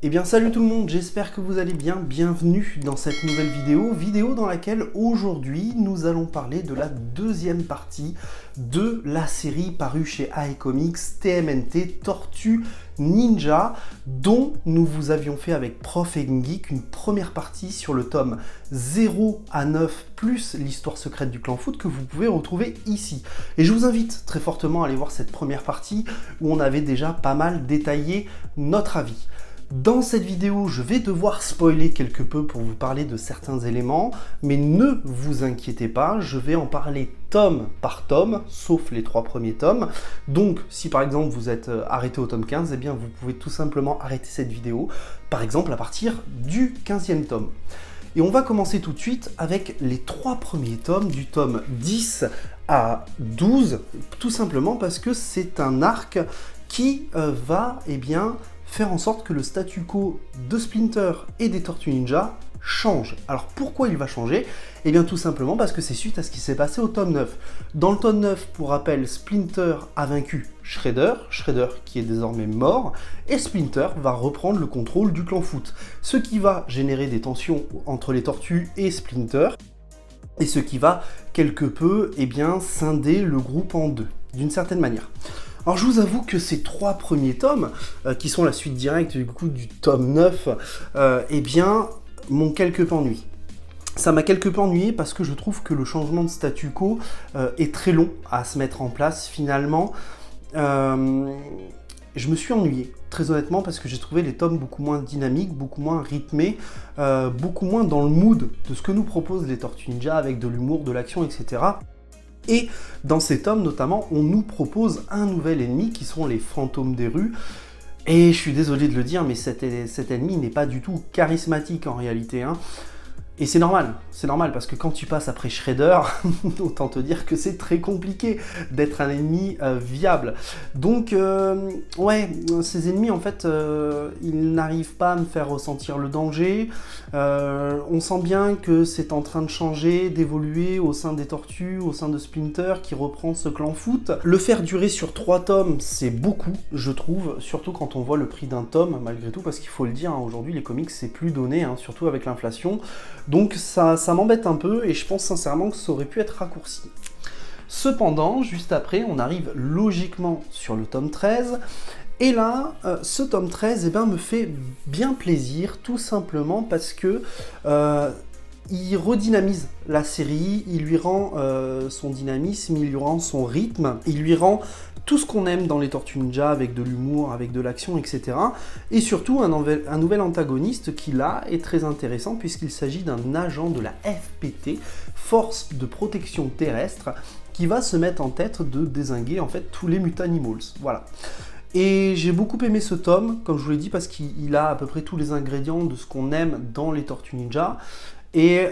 Eh bien salut tout le monde, j'espère que vous allez bien, bienvenue dans cette nouvelle vidéo dans laquelle aujourd'hui nous allons parler de la deuxième partie de la série parue chez AI Comics TMNT Tortue Ninja, dont nous vous avions fait avec Prof et Geek une première partie sur le tome 0 à 9 plus l'histoire secrète du clan foot que vous pouvez retrouver ici. Et je vous invite très fortement à aller voir cette première partie où on avait déjà pas mal détaillé notre avis. Dans cette vidéo, je vais devoir spoiler quelque peu pour vous parler de certains éléments, mais ne vous inquiétez pas, je vais en parler tome par tome, sauf les 3 premiers tomes. Donc, si par exemple vous êtes arrêté au tome 15, eh bien vous pouvez tout simplement arrêter cette vidéo, par exemple à partir du 15e tome. Et on va commencer tout de suite avec les 3 premiers tomes, du tome 10 à 12, tout simplement parce que c'est un arc qui va, faire en sorte que le statu quo de Splinter et des Tortues Ninja change. Alors pourquoi il va changer? Eh bien tout simplement parce que c'est suite à ce qui s'est passé au tome 9. Dans le tome 9, pour rappel, Splinter a vaincu Shredder qui est désormais mort, et Splinter va reprendre le contrôle du clan foot, ce qui va générer des tensions entre les Tortues et Splinter, et ce qui va quelque peu scinder le groupe en deux, d'une certaine manière. Alors je vous avoue que ces 3 premiers tomes, qui sont la suite directe du coup du tome 9, m'ont quelque peu ennuyé. Ça m'a quelque peu ennuyé parce que je trouve que le changement de statu quo est très long à se mettre en place finalement. Je me suis ennuyé, très honnêtement, parce que j'ai trouvé les tomes beaucoup moins dynamiques, beaucoup moins rythmés, beaucoup moins dans le mood de ce que nous proposent les Tortues Ninja avec de l'humour, de l'action, etc. Et dans ces tomes, notamment, on nous propose un nouvel ennemi qui sont les fantômes des rues. Et je suis désolé de le dire, mais cet ennemi n'est pas du tout charismatique en réalité, hein. Et c'est normal parce que quand tu passes après Shredder, autant te dire que c'est très compliqué d'être un ennemi viable. Donc, ces ennemis, en fait, ils n'arrivent pas à me faire ressentir le danger. On sent bien que c'est en train de changer, d'évoluer au sein des Tortues, au sein de Splinter, qui reprend ce clan foot. Le faire durer sur 3 tomes, c'est beaucoup, je trouve, surtout quand on voit le prix d'un tome, malgré tout, parce qu'il faut le dire, hein, aujourd'hui, les comics, c'est plus donné, hein, surtout avec l'inflation. Donc ça m'embête un peu et je pense sincèrement que ça aurait pu être raccourci. Cependant, juste après, on arrive logiquement sur le tome 13. Et là, ce tome 13 me fait bien plaisir, tout simplement parce que il redynamise la série, il lui rend son dynamisme, il lui rend son rythme, il lui rend tout ce qu'on aime dans les Tortues Ninja, avec de l'humour, avec de l'action, etc. Et surtout un nouvel antagoniste qui là est très intéressant puisqu'il s'agit d'un agent de la FPT, Force de Protection Terrestre, qui va se mettre en tête de dézinguer en fait tous les Mutanimals. Voilà. Et j'ai beaucoup aimé ce tome, comme je vous l'ai dit, parce qu'il a à peu près tous les ingrédients de ce qu'on aime dans les Tortues Ninja. Et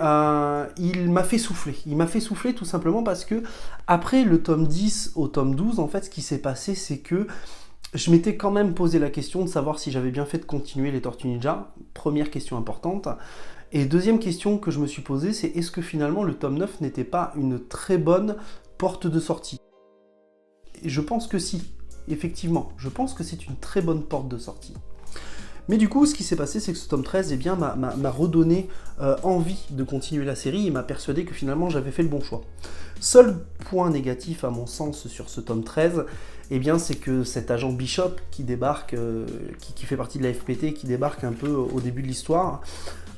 il m'a fait souffler. Il m'a fait souffler tout simplement parce que, après le tome 10 au tome 12, en fait, ce qui s'est passé, c'est que je m'étais quand même posé la question de savoir si j'avais bien fait de continuer les Tortues Ninja. Première question importante. Et deuxième question que je me suis posée, c'est est-ce que finalement le tome 9 n'était pas une très bonne porte de sortie? Et je pense que si, effectivement. Je pense que c'est une très bonne porte de sortie. Mais du coup, ce qui s'est passé, c'est que ce tome 13 m'a redonné envie de continuer la série et m'a persuadé que finalement j'avais fait le bon choix. Seul point négatif à mon sens sur ce tome 13, c'est que cet agent Bishop qui débarque, qui fait partie de la FPT, qui débarque un peu au début de l'histoire,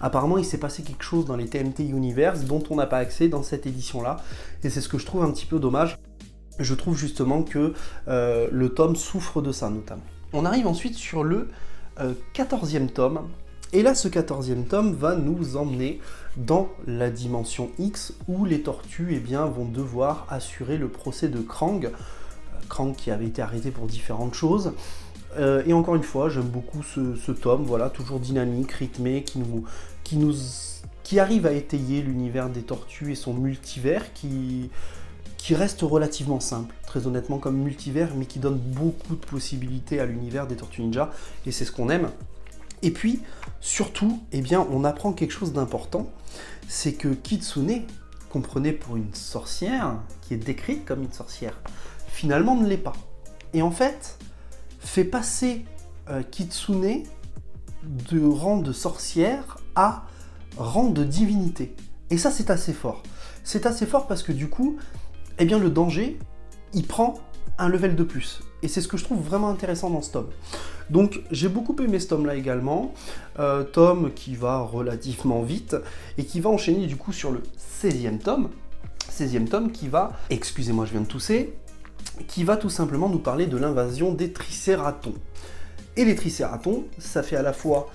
apparemment il s'est passé quelque chose dans les TMT Universe dont on n'a pas accès dans cette édition-là, et c'est ce que je trouve un petit peu dommage. Je trouve justement que le tome souffre de ça notamment. On arrive ensuite sur le 14e tome, et là ce 14e tome va nous emmener dans la dimension X où les Tortues vont devoir assurer le procès de Krang, Krang qui avait été arrêté pour différentes choses. Et encore une fois, j'aime beaucoup ce tome, voilà, toujours dynamique, rythmé, qui arrive à étayer l'univers des Tortues et son multivers qui reste relativement simple, très honnêtement comme multivers, mais qui donne beaucoup de possibilités à l'univers des Tortues Ninja, et c'est ce qu'on aime. Et puis, surtout, on apprend quelque chose d'important, c'est que Kitsune, qu'on prenait pour une sorcière, qui est décrite comme une sorcière, finalement ne l'est pas. Et en fait, fait passer Kitsune de rang de sorcière à rang de divinité. Et ça, c'est assez fort. C'est assez fort parce que du coup, eh bien, le danger, il prend un level de plus. Et c'est ce que je trouve vraiment intéressant dans ce tome. Donc j'ai beaucoup aimé ce tome là également, tome qui va relativement vite et qui va enchaîner du coup sur le 16e tome, qui va, excusez-moi je viens de tousser, qui va tout simplement nous parler de l'invasion des tricératons. Et les tricératons, ça fait à la fois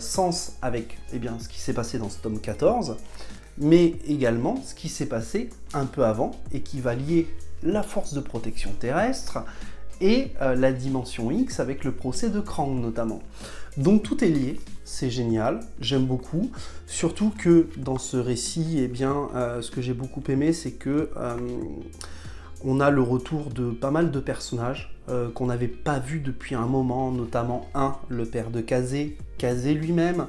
sens avec ce qui s'est passé dans ce tome 14, mais également ce qui s'est passé un peu avant et qui va lier la force de protection terrestre et la dimension X avec le procès de Krang notamment. Donc tout est lié, c'est génial, j'aime beaucoup, surtout que dans ce récit, ce que j'ai beaucoup aimé, c'est que on a le retour de pas mal de personnages qu'on n'avait pas vus depuis un moment, notamment le père de Kazé lui-même.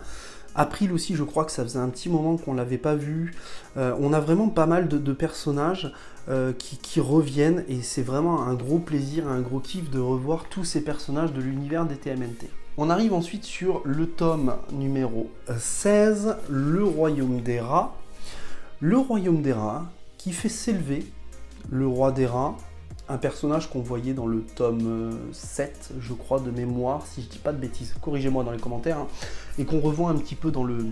April aussi, je crois que ça faisait un petit moment qu'on l'avait pas vu. On a vraiment pas mal de personnages qui reviennent et c'est vraiment un gros plaisir, un gros kiff de revoir tous ces personnages de l'univers des TMNT. On arrive ensuite sur le tome numéro 16, Le Royaume des Rats. Le Royaume des Rats qui fait s'élever le Roi des Rats, un personnage qu'on voyait dans le tome 7, je crois, de mémoire, si je dis pas de bêtises, corrigez-moi dans les commentaires, hein, et qu'on revoit un petit peu dans le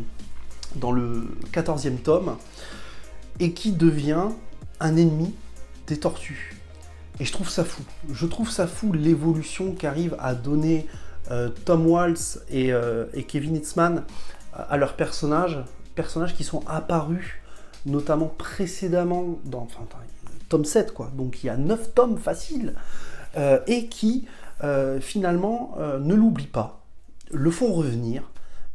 14e tome, et qui devient un ennemi des tortues. Et je trouve ça fou. L'évolution qu'arrive à donner Tom Waltz et Kevin Eastman à leurs personnages qui sont apparus notamment précédemment dans tome 7, quoi. Donc il y a 9 tomes faciles, et qui finalement ne l'oublient pas, le font revenir,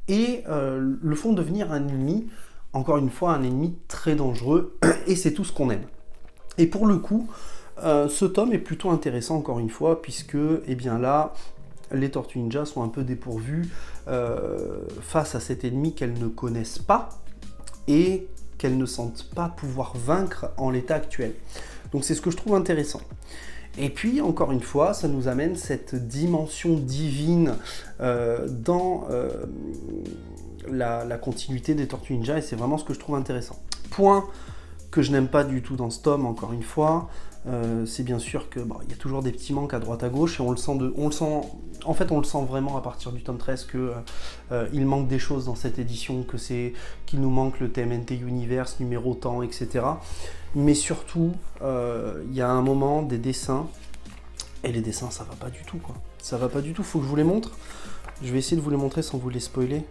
et le font devenir un ennemi, encore une fois un ennemi très dangereux, et c'est tout ce qu'on aime. Et pour le coup, ce tome est plutôt intéressant encore une fois, puisque là, les Tortues Ninja sont un peu dépourvues face à cet ennemi qu'elles ne connaissent pas, et qu'elles ne sentent pas pouvoir vaincre en l'état actuel. Donc c'est ce que je trouve intéressant. Et puis, encore une fois, ça nous amène cette dimension divine dans la continuité des Tortues Ninja, et c'est vraiment ce que je trouve intéressant. Point que je n'aime pas du tout dans ce tome, encore une fois, c'est bien sûr que y a toujours des petits manques à droite à gauche, et on le sent vraiment à partir du tome 13 que il manque des choses dans cette édition, qu'il nous manque le TMNT Universe numéro tant, etc. Mais surtout, il y a un moment des dessins, et les dessins ça va pas du tout, quoi. Ça va pas du tout, faut que je vous les montre. Je vais essayer de vous les montrer sans vous les spoiler.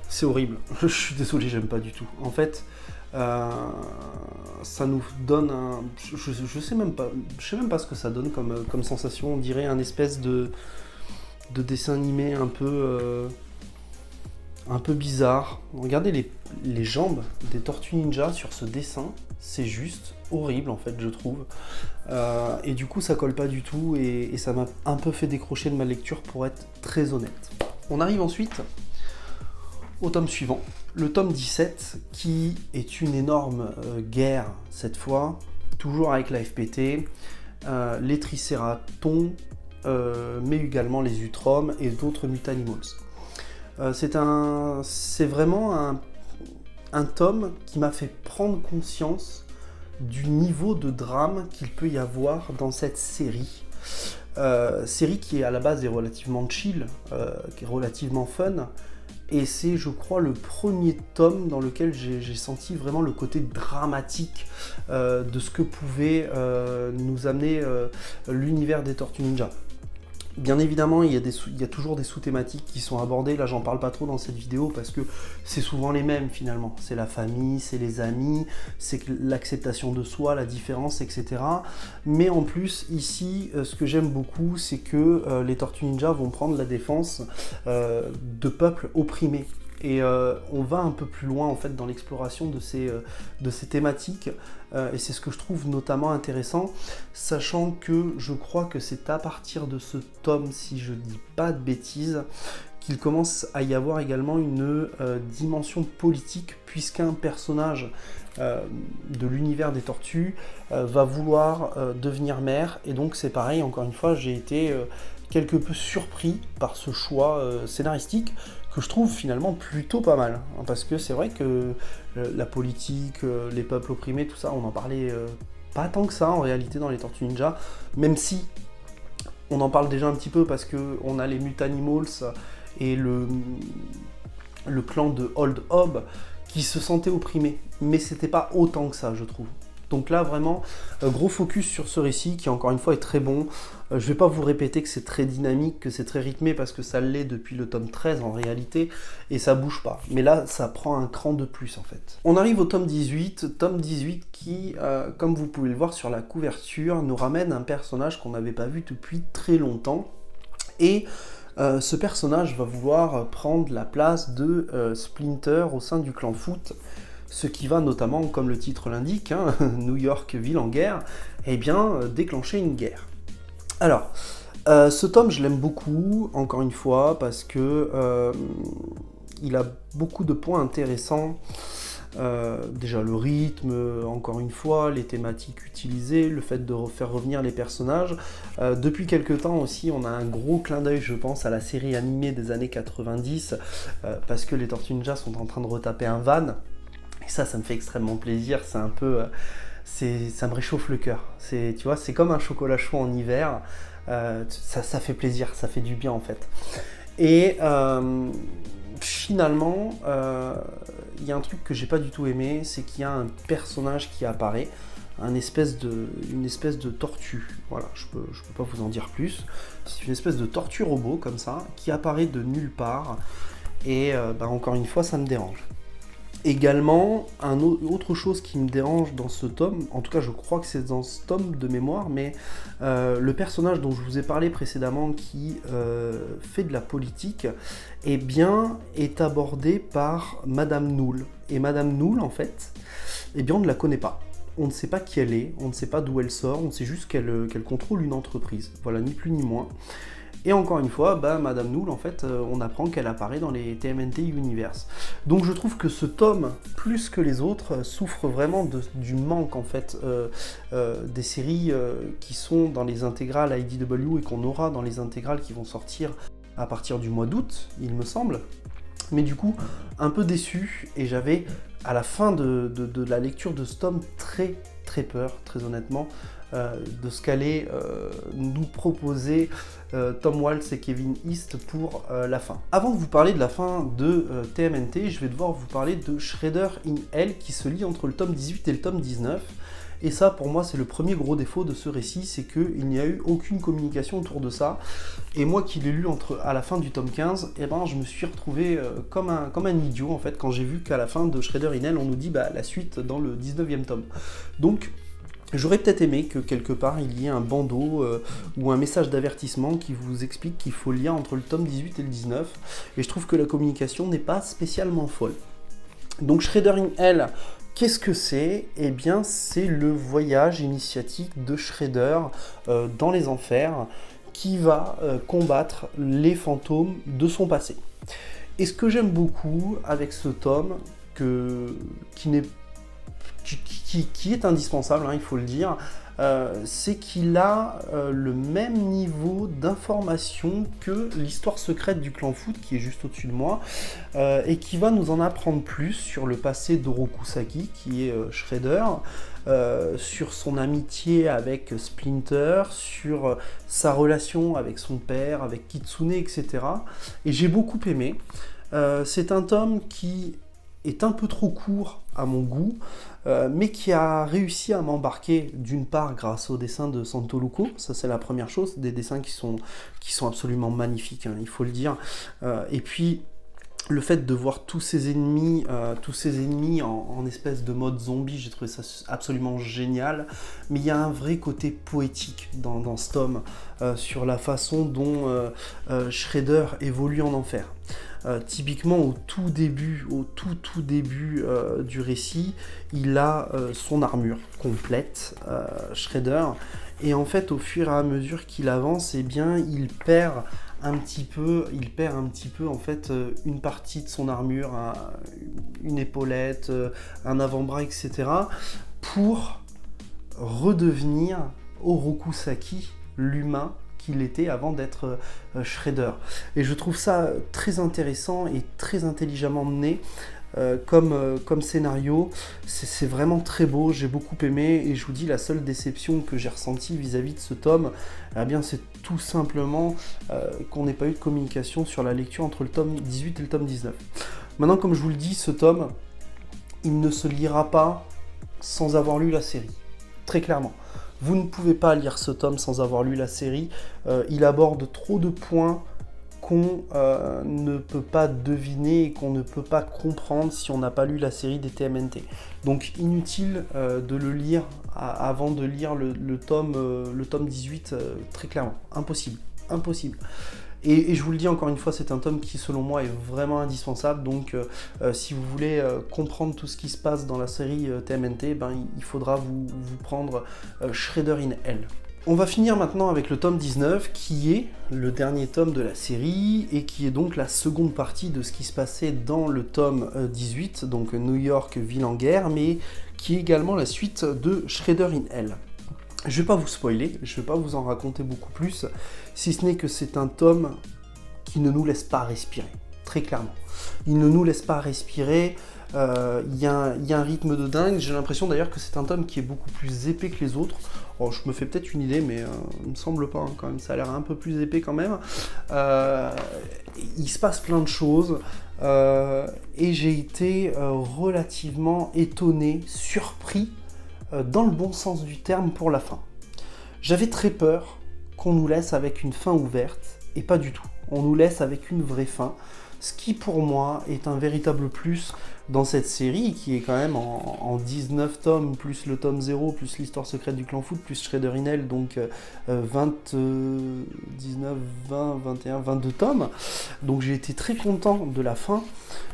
C'est horrible, je suis désolé, j'aime pas du tout. En fait, ça nous donne un... Je sais même pas ce que ça donne comme sensation. On dirait un espèce de dessin animé un peu bizarre. Regardez les jambes des Tortues Ninja sur ce dessin, c'est juste horrible en fait, je trouve. Et du coup ça colle pas du tout, et ça m'a un peu fait décrocher de ma lecture, pour être très honnête. On arrive ensuite au tome suivant, le tome 17, qui est une énorme guerre cette fois, toujours avec la FPT, les Tricératons, mais également les Utroms et d'autres Mutanimals. C'est vraiment un tome qui m'a fait prendre conscience du niveau de drame qu'il peut y avoir dans cette série. Série qui à la base est relativement chill, qui est relativement fun, et c'est, je crois, le premier tome dans lequel j'ai senti vraiment le côté dramatique de ce que pouvait nous amener l'univers des Tortues Ninja. Bien évidemment, il y a toujours des sous-thématiques qui sont abordées. Là, j'en parle pas trop dans cette vidéo parce que c'est souvent les mêmes finalement. C'est la famille, c'est les amis, c'est l'acceptation de soi, la différence, etc. Mais en plus, ici, ce que j'aime beaucoup, c'est que les Tortues Ninja vont prendre la défense de peuples opprimés. Et on va un peu plus loin en fait dans l'exploration de ces thématiques, et c'est ce que je trouve notamment intéressant, sachant que je crois que c'est à partir de ce tome, si je dis pas de bêtises, qu'il commence à y avoir également une dimension politique, puisqu'un personnage de l'univers des tortues va vouloir devenir maire, et donc c'est pareil, encore une fois, j'ai été quelque peu surpris par ce choix scénaristique que je trouve finalement plutôt pas mal. Hein, parce que c'est vrai que la politique, les peuples opprimés, tout ça, on en parlait pas tant que ça en réalité dans les Tortues Ninja, même si on en parle déjà un petit peu parce qu'on a les Mutanimals et le clan de Old Hob qui se sentaient opprimés, mais c'était pas autant que ça, je trouve. Donc là, vraiment, gros focus sur ce récit qui, encore une fois, est très bon. Je vais pas vous répéter que c'est très dynamique, que c'est très rythmé, parce que ça l'est depuis le tome 13 en réalité, et ça bouge pas. Mais là, ça prend un cran de plus, en fait. On arrive au tome 18 qui, comme vous pouvez le voir sur la couverture, nous ramène un personnage qu'on n'avait pas vu depuis très longtemps. Et ce personnage va vouloir prendre la place de Splinter au sein du clan Foot, ce qui va notamment, comme le titre l'indique, hein, New York, ville en guerre, eh bien, déclencher une guerre. Alors, ce tome, je l'aime beaucoup, encore une fois, parce que il a beaucoup de points intéressants. Déjà le rythme, encore une fois, les thématiques utilisées, le fait de faire revenir les personnages. Depuis quelques temps aussi, on a un gros clin d'œil, je pense, à la série animée des années 90, parce que les Tortues Ninja sont en train de retaper un van. Et ça me fait extrêmement plaisir, c'est un peu... ça me réchauffe le cœur. Tu vois, c'est comme un chocolat chaud en hiver. Ça fait plaisir, ça fait du bien en fait. Et finalement, il y a un truc que j'ai pas du tout aimé, c'est qu'il y a un personnage qui apparaît, une espèce de tortue. Voilà, je peux pas vous en dire plus. C'est une espèce de tortue robot comme ça, qui apparaît de nulle part. Et encore une fois, ça me dérange. Également, autre chose qui me dérange dans ce tome, en tout cas je crois que c'est dans ce tome de mémoire, mais le personnage dont je vous ai parlé précédemment qui fait de la politique, eh bien, est abordé par Madame Nool. Et Madame Nool, en fait, eh bien, on ne la connaît pas. On ne sait pas qui elle est, on ne sait pas d'où elle sort, on sait juste qu'elle contrôle une entreprise. Voilà, ni plus ni moins. Et encore une fois, Madame Nool, en fait, on apprend qu'elle apparaît dans les TMNT Universe. Donc je trouve que ce tome, plus que les autres, souffre vraiment du manque, en fait, des séries qui sont dans les intégrales IDW et qu'on aura dans les intégrales qui vont sortir à partir du mois d'août, il me semble. Mais du coup, un peu déçu, et j'avais, à la fin de la lecture de ce tome, très très peur, très honnêtement, de ce qu'allaient nous proposer Tom Waltz et Kevin East pour la fin. Avant de vous parler de la fin de TMNT, je vais devoir vous parler de Shredder in Hell qui se lie entre le tome 18 et le tome 19. Et ça, pour moi, c'est le premier gros défaut de ce récit, c'est qu'il n'y a eu aucune communication autour de ça. Et moi qui l'ai lu à la fin du tome 15, eh ben, je me suis retrouvé comme un idiot, en fait, quand j'ai vu qu'à la fin de Shredder in Hell, on nous dit la suite dans le 19e tome. Donc, j'aurais peut-être aimé que quelque part il y ait un bandeau ou un message d'avertissement qui vous explique qu'il faut lire entre le tome 18 et le 19. Et je trouve que la communication n'est pas spécialement folle. Donc Shredder in Hell, qu'est-ce que c'est ? Eh bien, c'est le voyage initiatique de Shredder dans les enfers qui va combattre les fantômes de son passé. Et ce que j'aime beaucoup avec ce tome, qui est indispensable, hein, il faut le dire, c'est qu'il a le même niveau d'information que l'histoire secrète du clan Foot, qui est juste au-dessus de moi, et qui va nous en apprendre plus sur le passé d'Orokusaki, qui est Shredder, sur son amitié avec Splinter, sur sa relation avec son père, avec Kitsune, etc. Et j'ai beaucoup aimé. C'est un tome qui est un peu trop court à mon goût, mais qui a réussi à m'embarquer d'une part grâce aux dessins de Santoluco, ça c'est la première chose, des dessins qui sont absolument magnifiques, hein, il faut le dire, et puis le fait de voir tous ces ennemis en espèce de mode zombie, j'ai trouvé ça absolument génial, mais il y a un vrai côté poétique dans ce tome, sur la façon dont Shredder évolue en enfer. Typiquement au tout début du récit, il a son armure complète, Shredder, et en fait au fur et à mesure qu'il avance, eh bien il perd un petit peu en fait une partie de son armure, une épaulette, un avant-bras, etc. pour redevenir Orokusaki, l'humain qu'il était avant d'être Shredder. Et je trouve ça très intéressant et très intelligemment mené. Comme scénario, c'est vraiment très beau, j'ai beaucoup aimé, et je vous dis, la seule déception que j'ai ressentie vis-à-vis de ce tome, eh bien c'est tout simplement qu'on n'ait pas eu de communication sur la lecture entre le tome 18 et le tome 19. Maintenant, comme je vous le dis, ce tome, il ne se lira pas sans avoir lu la série, très clairement. Vous ne pouvez pas lire ce tome sans avoir lu la série, il aborde trop de points qu'on ne peut pas deviner et qu'on ne peut pas comprendre si on n'a pas lu la série des TMNT. Donc inutile de le lire avant de lire le tome 18, très clairement. Impossible. Impossible. Et je vous le dis encore une fois, c'est un tome qui selon moi est vraiment indispensable, donc si vous voulez comprendre tout ce qui se passe dans la série TMNT, ben, il faudra vous prendre Shredder in Hell. On va finir maintenant avec le tome 19, qui est le dernier tome de la série, et qui est donc la seconde partie de ce qui se passait dans le tome 18, donc New York, ville en guerre, mais qui est également la suite de Shredder in Hell. Je vais pas vous spoiler, je vais pas vous en raconter beaucoup plus, si ce n'est que c'est un tome qui ne nous laisse pas respirer, très clairement. Il ne nous laisse pas respirer, il y a un rythme de dingue, j'ai l'impression d'ailleurs que c'est un tome qui est beaucoup plus épais que les autres. Oh, je me fais peut-être une idée, mais il me semble pas, hein, quand même, ça a l'air un peu plus épais quand même. Il se passe plein de choses, et j'ai été relativement étonné, surpris, dans le bon sens du terme pour la fin. J'avais très peur qu'on nous laisse avec une fin ouverte, et pas du tout. On nous laisse avec une vraie fin, ce qui pour moi est un véritable plus dans cette série, qui est quand même en 19 tomes, plus le tome 0, plus l'histoire secrète du clan Foot, plus Shredder in Hell, donc 19, 20, 21, 22 tomes. Donc j'ai été très content de la fin.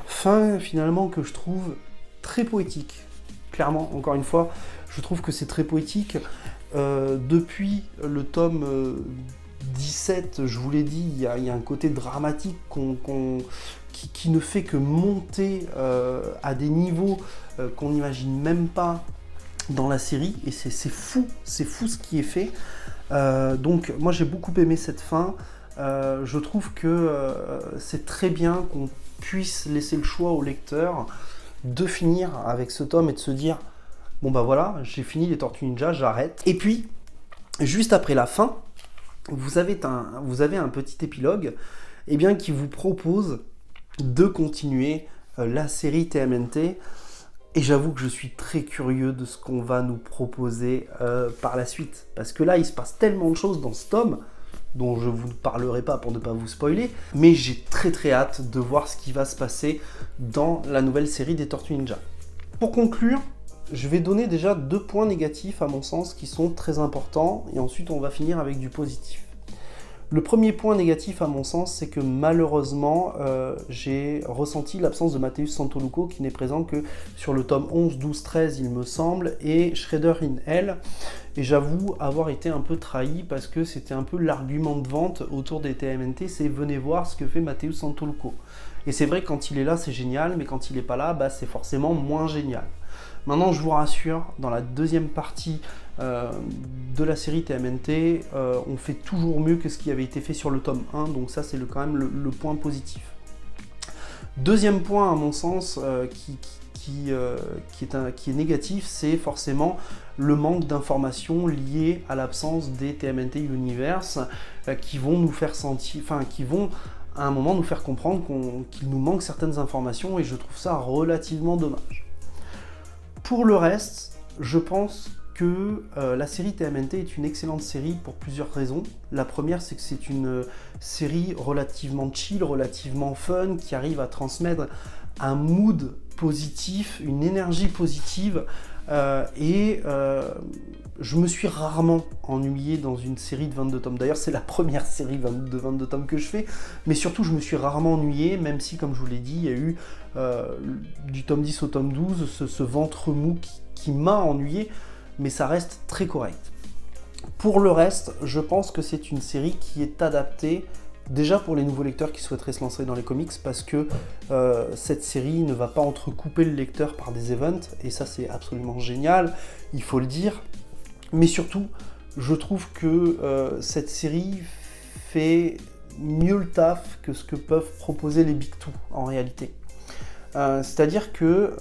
Fin finalement que je trouve très poétique. Clairement, encore une fois, je trouve que c'est très poétique. Depuis le tome 17, je vous l'ai dit, il y a un côté dramatique qui ne fait que monter à des niveaux qu'on n'imagine même pas dans la série, et c'est fou ce qui est fait. Donc moi j'ai beaucoup aimé cette fin. Je trouve que c'est très bien qu'on puisse laisser le choix au lecteur de finir avec ce tome et de se dire bon bah voilà, j'ai fini les Tortues Ninja, j'arrête. Et puis juste après la fin, vous avez un petit épilogue, eh bien, qui vous propose de continuer la série TMNT, et j'avoue que je suis très curieux de ce qu'on va nous proposer par la suite, parce que là il se passe tellement de choses dans ce tome dont je ne vous parlerai pas pour ne pas vous spoiler, mais j'ai très hâte de voir ce qui va se passer dans la nouvelle série des Tortues Ninja. Pour conclure, je vais donner déjà 2 points négatifs à mon sens qui sont très importants, et ensuite on va finir avec du positif. Le premier point négatif à mon sens, c'est que malheureusement, j'ai ressenti l'absence de Matheus Santolouco, qui n'est présent que sur le tome 11, 12, 13 il me semble, et Shredder in Hell. Et j'avoue avoir été un peu trahi, parce que c'était un peu l'argument de vente autour des TMNT, c'est venez voir ce que fait Matheus Santolouco. Et c'est vrai que quand il est là c'est génial, mais quand il n'est pas là, bah, c'est forcément moins génial. Maintenant je vous rassure, dans la deuxième partie de la série TMNT, on fait toujours mieux que ce qui avait été fait sur le tome 1, donc ça c'est quand même le point positif. Deuxième point à mon sens qui est négatif, c'est forcément le manque d'informations liées à l'absence des TMNT Universe qui vont nous faire sentir, enfin qui vont à un moment nous faire comprendre qu'il nous manque certaines informations, et je trouve ça relativement dommage. Pour le reste, je pense que la série TMNT est une excellente série pour plusieurs raisons. La première, c'est que c'est une série relativement chill, relativement fun, qui arrive à transmettre un mood positif, une énergie positive, et je me suis rarement ennuyé dans une série de 22 tomes. D'ailleurs, c'est la première série de 22 tomes que je fais, mais surtout, je me suis rarement ennuyé, même si, comme je vous l'ai dit, il y a eu du tome 10 au tome 12, ce ventre mou qui m'a ennuyé, mais ça reste très correct. Pour le reste, je pense que c'est une série qui est adaptée déjà pour les nouveaux lecteurs qui souhaiteraient se lancer dans les comics, parce que cette série ne va pas entrecouper le lecteur par des events, et ça c'est absolument génial, il faut le dire. Mais surtout, je trouve que cette série fait mieux le taf que ce que peuvent proposer les Big Two en réalité. C'est-à-dire que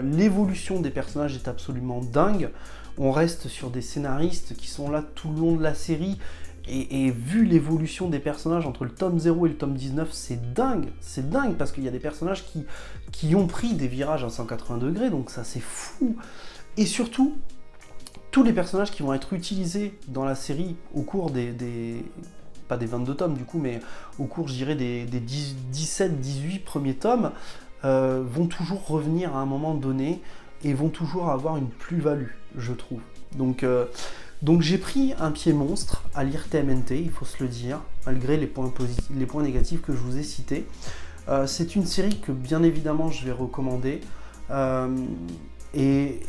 l'évolution des personnages est absolument dingue. On reste sur des scénaristes qui sont là tout le long de la série, et vu l'évolution des personnages entre le tome 0 et le tome 19, c'est dingue parce qu'il y a des personnages qui ont pris des virages à 180 degrés, donc ça c'est fou. Et surtout, tous les personnages qui vont être utilisés dans la série au cours pas des 22 tomes du coup, mais au cours, je dirais, des 17-18 premiers tomes, vont toujours revenir à un moment donné et vont toujours avoir une plus-value, je trouve. Donc j'ai pris un pied monstre à lire TMNT, il faut se le dire, malgré les points négatifs que je vous ai cités. C'est une série que bien évidemment je vais recommander, et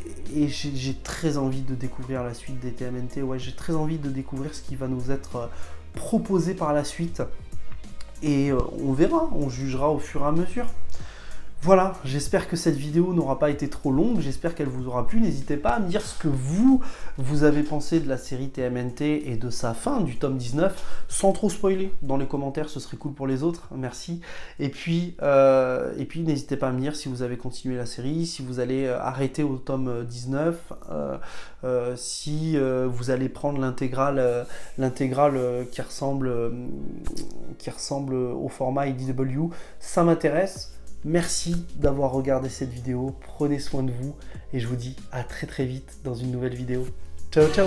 j'ai très envie de découvrir la suite des TMNT. Ouais, j'ai très envie de découvrir ce qui va nous être proposé par la suite, et on verra, on jugera au fur et à mesure. Voilà, j'espère que cette vidéo n'aura pas été trop longue, j'espère qu'elle vous aura plu. N'hésitez pas à me dire ce que vous avez pensé de la série TMNT et de sa fin, du tome 19, sans trop spoiler dans les commentaires, ce serait cool pour les autres, merci. Et puis n'hésitez pas à me dire si vous avez continué la série, si vous allez arrêter au tome 19, si vous allez prendre l'intégrale qui ressemble au format IDW, ça m'intéresse. Merci d'avoir regardé cette vidéo, prenez soin de vous et je vous dis à très vite dans une nouvelle vidéo. Ciao ciao!